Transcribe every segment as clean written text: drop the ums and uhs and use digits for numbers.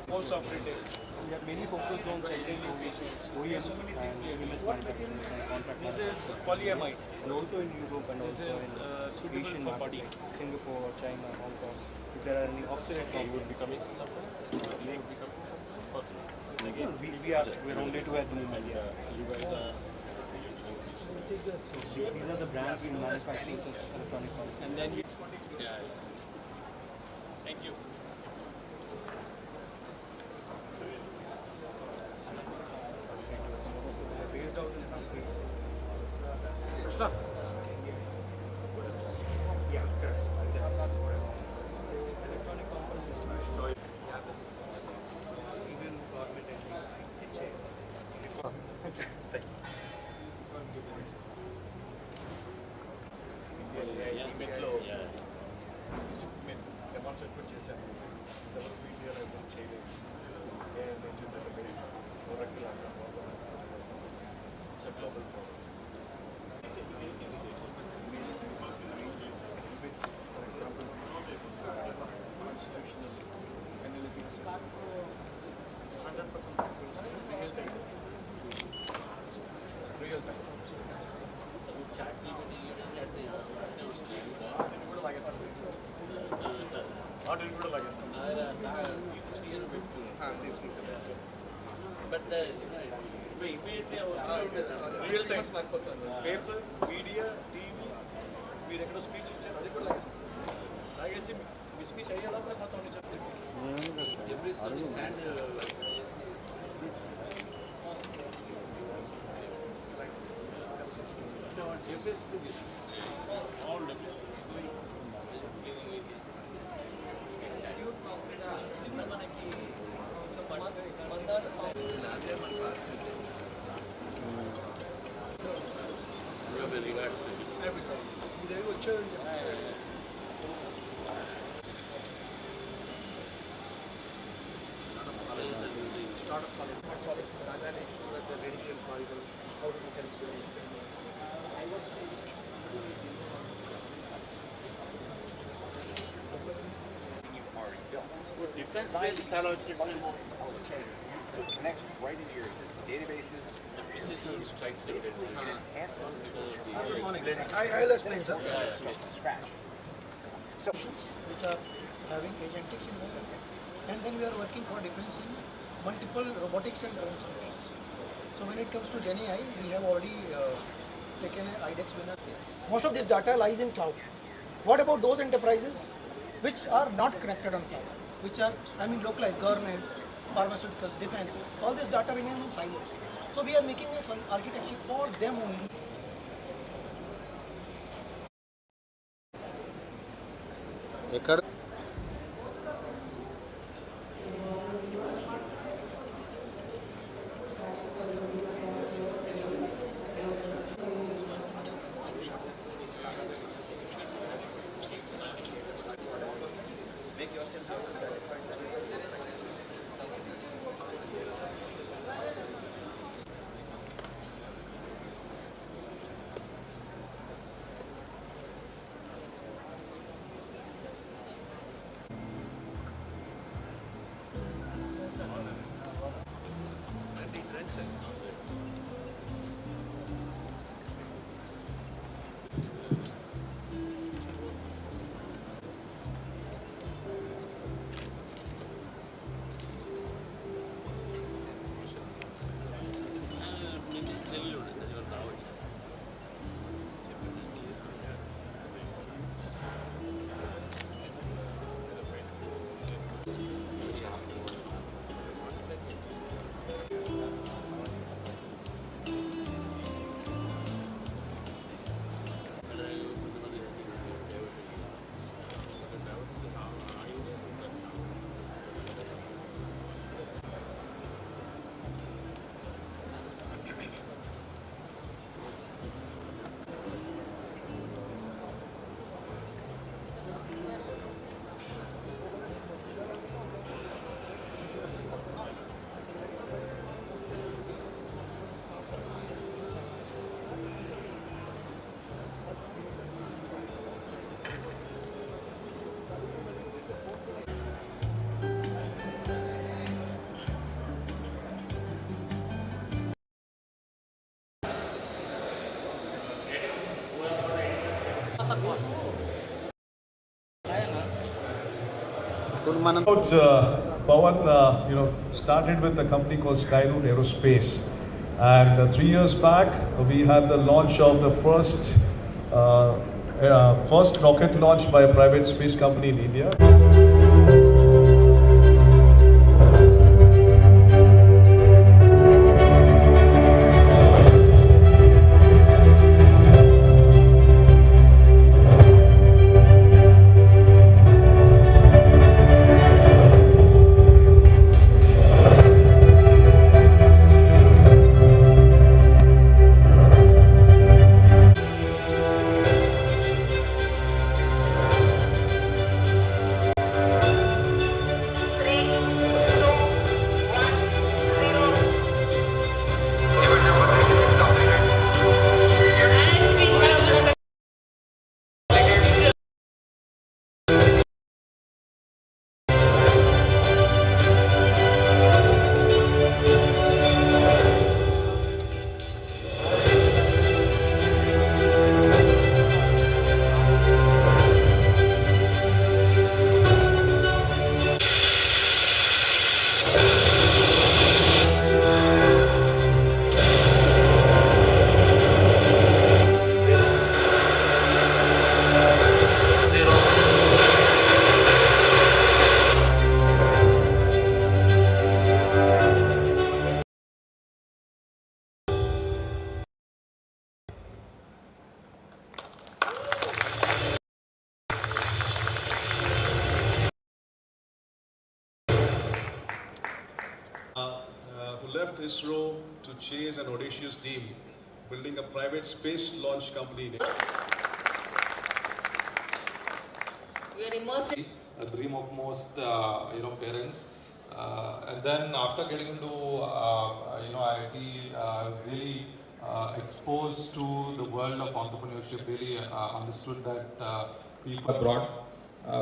Post-operative. We are mainly focused on the elderly patients. We have so many things. This is polyamide. And also in Europe and This also is in suitable Asian for markets, body. like Singapore, China, Hong Kong. If there are any oxidant problems, we are only two at the moment. These are the brands we manufacture such electronic components. And then we. Thank you. Based out in country. Stop. Yeah, correct. Electronic component distribution. Even government entities like HA. Thank you. మెట్లో demonstrate కూడా చేశాను double video అయితే చేయలేదు AMN database Oracle అంటాం it's a global problem for example constitutional analytics 100% real time order కూడా లాగేస్తాం but real time paper media TV మీరు ఎక్కడో స్పీచ్ ఇచ్చారు అది కూడా లాగేస్తాం లాగేసి మీ స్పీచ్ అయ్యేలా కూడా మొత్తం అన్ని చెప్తాను As far as Rajani, that the radical Bible, how do we help today? I would say you already built. Designed multiple intelligence layers, so it connects right into your existing databases. Basically, it enhances the tools you're using. I'll explain, sir. From scratch. So, Which are having agentics involved, and then we are working for defense in multiple robotics and drone solutions. So when it comes to GenAI, we have already taken an IDEX winner. Most of this data lies in cloud. What about those enterprises which are not connected on cloud, which are, localized, governments, pharmaceuticals, defense, all this data remains in silos. So we are making an architecture for them only. make yourselves also satisfied. Pawan, started with a company called Skyroot Aerospace, and 3 years back we had the launch of the first rocket launch by a private space company in India. Who left ISRO to chase an audacious dream, building a private space launch company. We are immersed in a dream of most parents, and then after getting into IIT, I was really exposed to the world of entrepreneurship. Really understood that people abroad.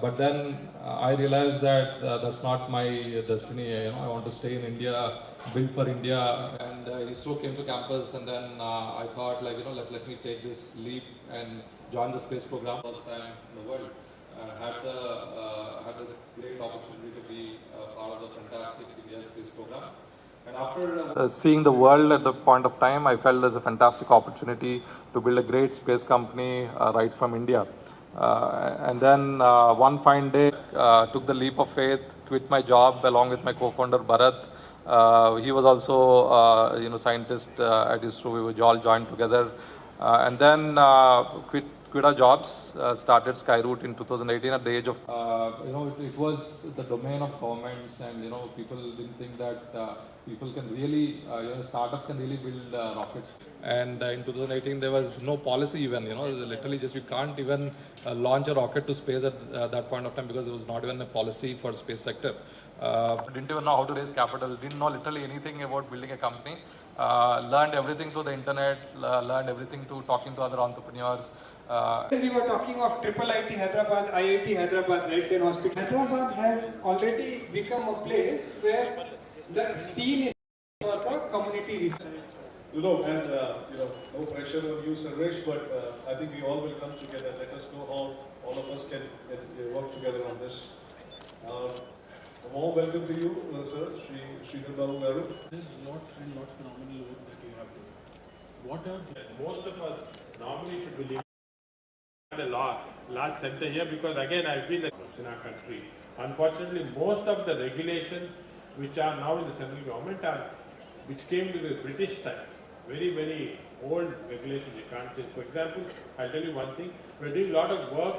But then I realized that that's not my destiny. I want to stay in India, build for India. And ISRO came to campus, and then I thought, let me take this leap and join the space program. First time in the world. Had the great opportunity to be part of the fantastic India space program. And after seeing the world at the point of time, I felt there's a fantastic opportunity to build a great space company right from India. And then one fine day, took the leap of faith, quit my job along with my co-founder Bharat. He was also, scientist at ISRO. We all joined together, and then quit our jobs. Started Skyroot in 2018 at the age of. It was the domain of governments, and people didn't think that people can really, startup can really build rockets. And in 2018, there was no policy even, literally just we can't even launch a rocket to space at that point of time because there was not even a policy for space sector. Didn't even know how to raise capital, didn't know literally anything about building a company. Learned everything through the internet, learned everything to talking to other entrepreneurs. We were talking of IIIT Hyderabad, IIT Hyderabad, Red Pen Hospital. Hyderabad has already become a place where the scene is for the community research. No pressure on you, Sarvesh, but I think we all will come together. Let us know how all of us can work together on this. A warm welcome to you, sir, Shri N Garu. There's lot phenomenal work that you have done. What are most of us normally should believe a large center here, because again I feel like in our country, unfortunately, most of the regulations which are now in the central government which came to the British time, very old regulations. You can't change. For example, I'll tell you one thing. We're doing a lot of work.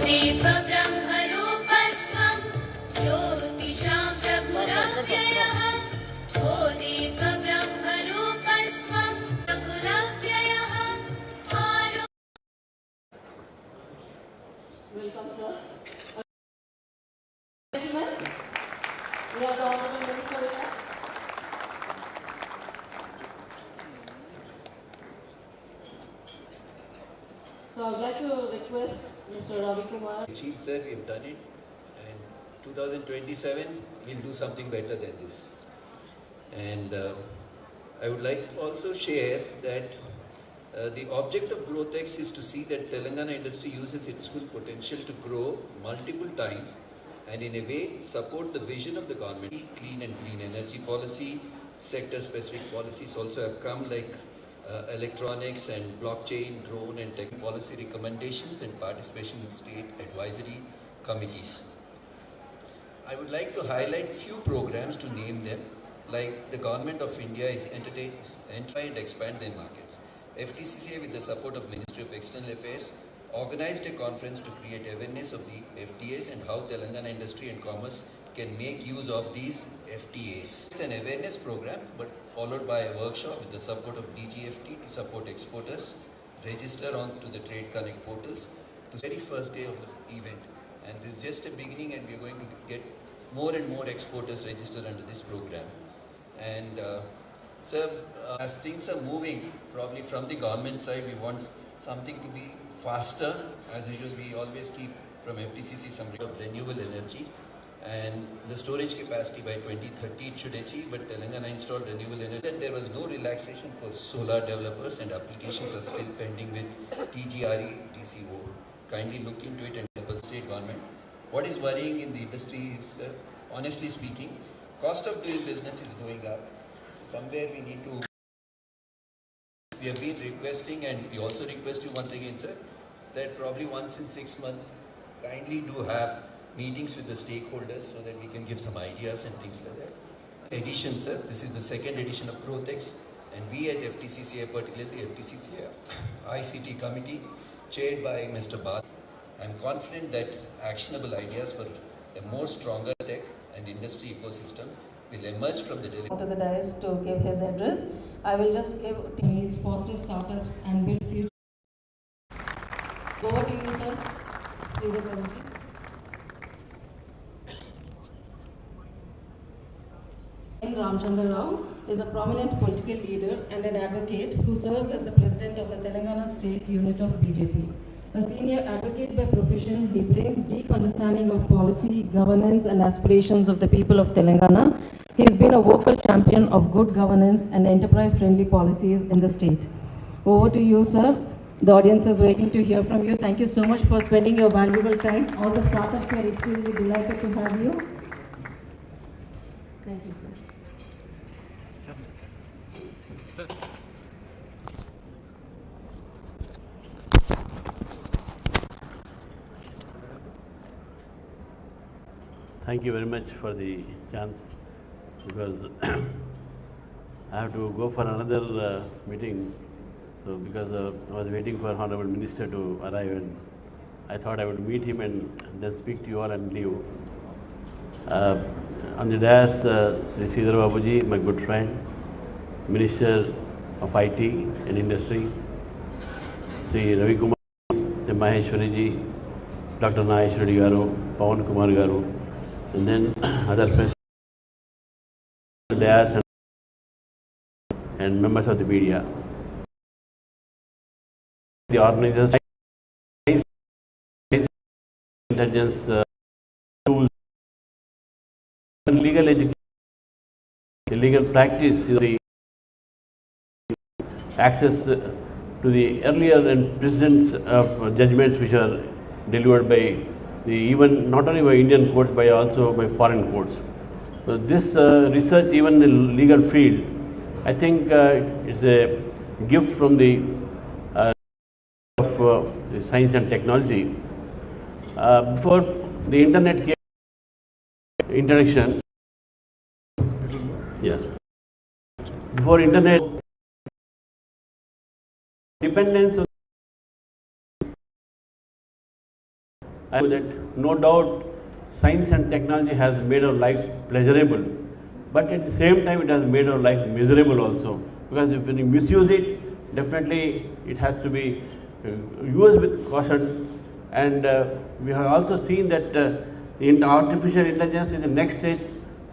Deep Welcome, sir. Gentlemen, we have the Honorable Minister with us. So I would like to request Mr. Ravi Kumar. Achieved, sir, we have done it, and 2027 we'll do something better than this. And I would like to also share that the object of GrowthX is to see that Telangana industry uses its full potential to grow multiple times and in a way support the vision of the government. Clean and green energy policy, sector-specific policies also have come, like electronics and blockchain, drone and tech policy recommendations, and participation in state advisory committees. I would like to highlight few programs to name them, like the Government of India is try and expand their markets. FTCCI, with the support of Ministry of External Affairs, organized a conference to create awareness of the FTAs and how Telangana industry and commerce can make use of these FTAs. It's an awareness program, but followed by a workshop with the support of DGFT to support exporters, register on to the Trade Connect portals to the very first day of the event. And this is just a beginning, and we are going to get more and more exporters registered under this program. And sir, as things are moving, probably from the government side, we want something to be faster. As usual, we always keep from FTCC some rate of renewable energy, and the storage capacity by 2030 it should achieve, but Telangana installed renewable energy. There was no relaxation for solar developers, and applications are still pending with TGRE, DCO. Kindly look into it and help us, state government. What is worrying in the industry is, honestly speaking, cost of doing business is going up. So somewhere we need to, we have been requesting, and we also request you once again, sir, that probably once in 6 months, kindly do have meetings with the stakeholders so that we can give some ideas and things like that. Edition, sir, this is the second edition of GrowthX, and we at FTCCI, particularly the FTCCI ICT committee, chaired by Mr. Bal. I am confident that actionable ideas for a more stronger tech and industry ecosystem will emerge from the To the dais to give his address. I will just give his foster startups and build future. Over to you, sir. Shri N. Ramchander Rao is a prominent political leader and an advocate who serves as the president of the Telangana State Unit of BJP. A senior advocate by profession, he brings deep understanding of policy, governance and aspirations of the people of Telangana. He has been a vocal champion of good governance and enterprise-friendly policies in the state. Over to you, sir. The audience is waiting to hear from you. Thank you so much for spending your valuable time. All the startups are extremely delighted to have you. Thank you, sir. Sir. Thank you very much for the chance, because I have to go for another meeting. So because I was waiting for Honorable Minister to arrive, and I thought I would meet him and then speak to you all and leave. On the dais, Shri N Babuji, my good friend, Minister of IT and Industry, Shri Ravi Kumar, Shri Maheshwari ji, Dr. Naraparaju Garu, Pawan Kumar Garu, and then other friends, dais and members of the media. The organizers, intelligence tools, and legal education, the legal practice, the access to the earlier and present judgments which are delivered by the even not only by Indian courts but also by foreign courts. So this research, even in the legal field, I think it's a gift from the science and technology. Before the internet came, introduction, before internet, dependence on that, no doubt science and technology has made our lives pleasurable, but at the same time it has made our life miserable also, because if you misuse it, definitely it has to be used with caution And we have also seen that artificial intelligence is the next stage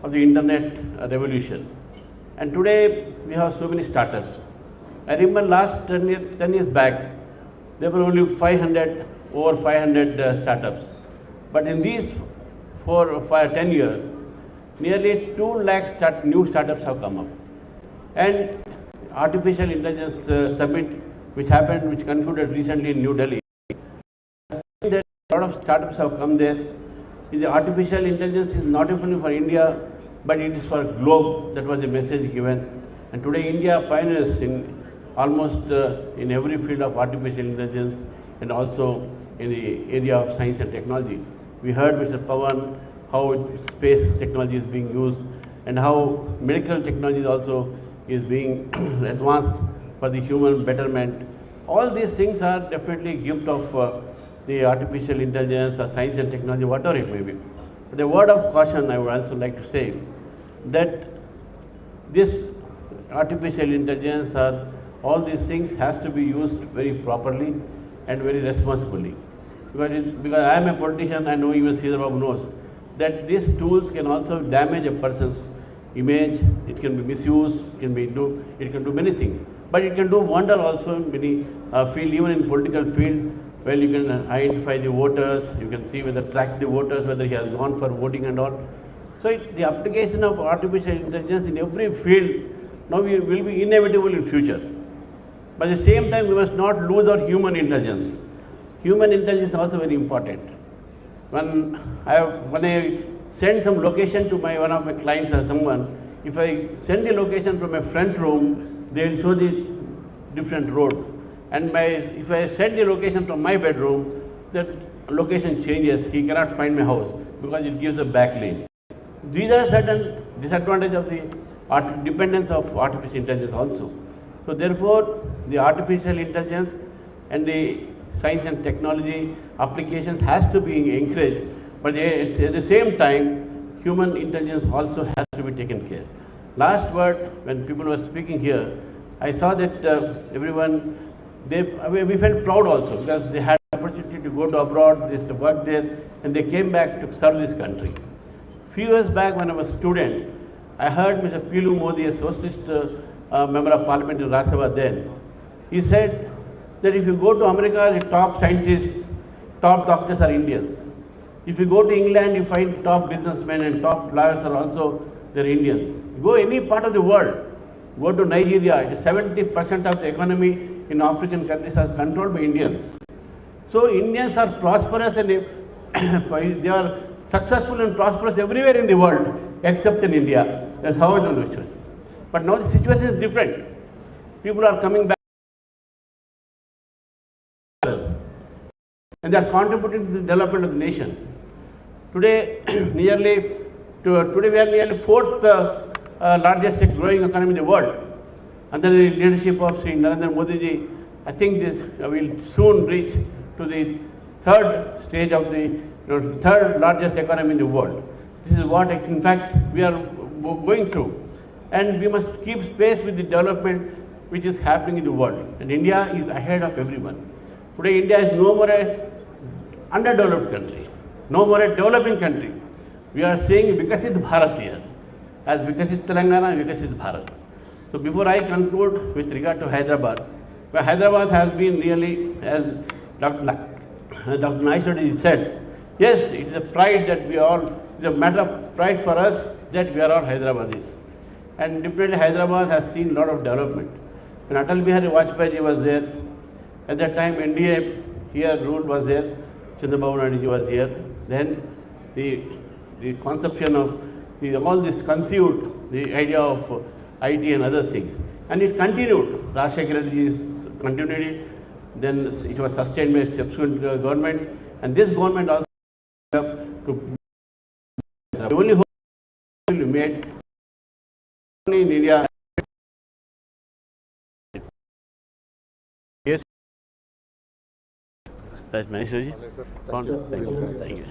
of the internet revolution. And today we have so many startups. I remember last 10 years back, there were only over 500 startups. But in these 10 years, nearly 2 lakh new startups have come up. And Artificial Intelligence Summit, which concluded recently in New Delhi, that a lot of startups have come there. The artificial intelligence is not only for India, but it is for globe. That was the message given. And today India pioneers in almost in every field of artificial intelligence and also in the area of science and technology. We heard Mr. Pawan how space technology is being used and how medical technology also is being advanced for the human betterment. All these things are definitely a gift of the artificial intelligence or science and technology, whatever it may be. But a word of caution I would also like to say that this artificial intelligence or all these things has to be used very properly and very responsibly. Because I am a politician, I know even Sridhar Babu knows that these tools can also damage a person's image, it can be misused, it can do many things. But it can do wonder also in many fields, even in political field, where you can identify the voters, you can see track the voters, whether he has gone for voting and all. So the application of artificial intelligence in every field now will be inevitable in future. But at the same time, we must not lose our human intelligence. Human intelligence is also very important. When I send some location to one of my clients or someone, if I send the location from my front room, they will show the different road. And if I send the location from my bedroom, that location changes. He cannot find my house because it gives a back lane. These are certain disadvantages of the dependence of artificial intelligence also. So therefore, the artificial intelligence and the science and technology applications has to be encouraged, but at the same time, human intelligence also has to be taken care. Last word, when people were speaking here, I saw that we felt proud also because they had the opportunity to go to abroad, they work there, and they came back to serve this country. Few years back, when I was a student, I heard Mr. Pilu Modi, a socialist member of parliament in Rajya Sabha then. He said that if you go to America, the top scientists, top doctors are Indians. If you go to England, you find top businessmen and top lawyers are also they're Indians. You go any part of the world, go to Nigeria, 70% of the economy in African countries are controlled by Indians. So Indians are prosperous and they are successful and prosperous everywhere in the world except in India. That's how I know it. But now the situation is different. People are coming back and they are contributing to the development of the nation. Today, we are nearly fourth largest growing economy in the world. Under the leadership of Shri Narendra Modi ji, I think this will soon reach to the third stage of the third largest economy in the world. This is what, in fact, we are going through. And we must keep pace with the development which is happening in the world. And India is ahead of everyone. Today, India is no more an underdeveloped country, no more a developing country. We are saying Viksit Bharat here, as Viksit Telangana, Viksit Bharat. So before I conclude with regard to Hyderabad, where Hyderabad has been really, as Dr. Naiswadi said, yes, it is a pride that we all, it is a matter of pride for us that we are all Hyderabadis. And definitely Hyderabad has seen a lot of development. When Atal Bihari Vajpayee was there, at that time NDA here rule was there, Chandrababu Naidu was here. Then the conception of all this conceived the idea of IT and other things. And it continued. Rajshekar Reddy continued it. Then it was sustained by subsequent government. And this government also to the only hope we made only in India. Yes. That's my Thank you.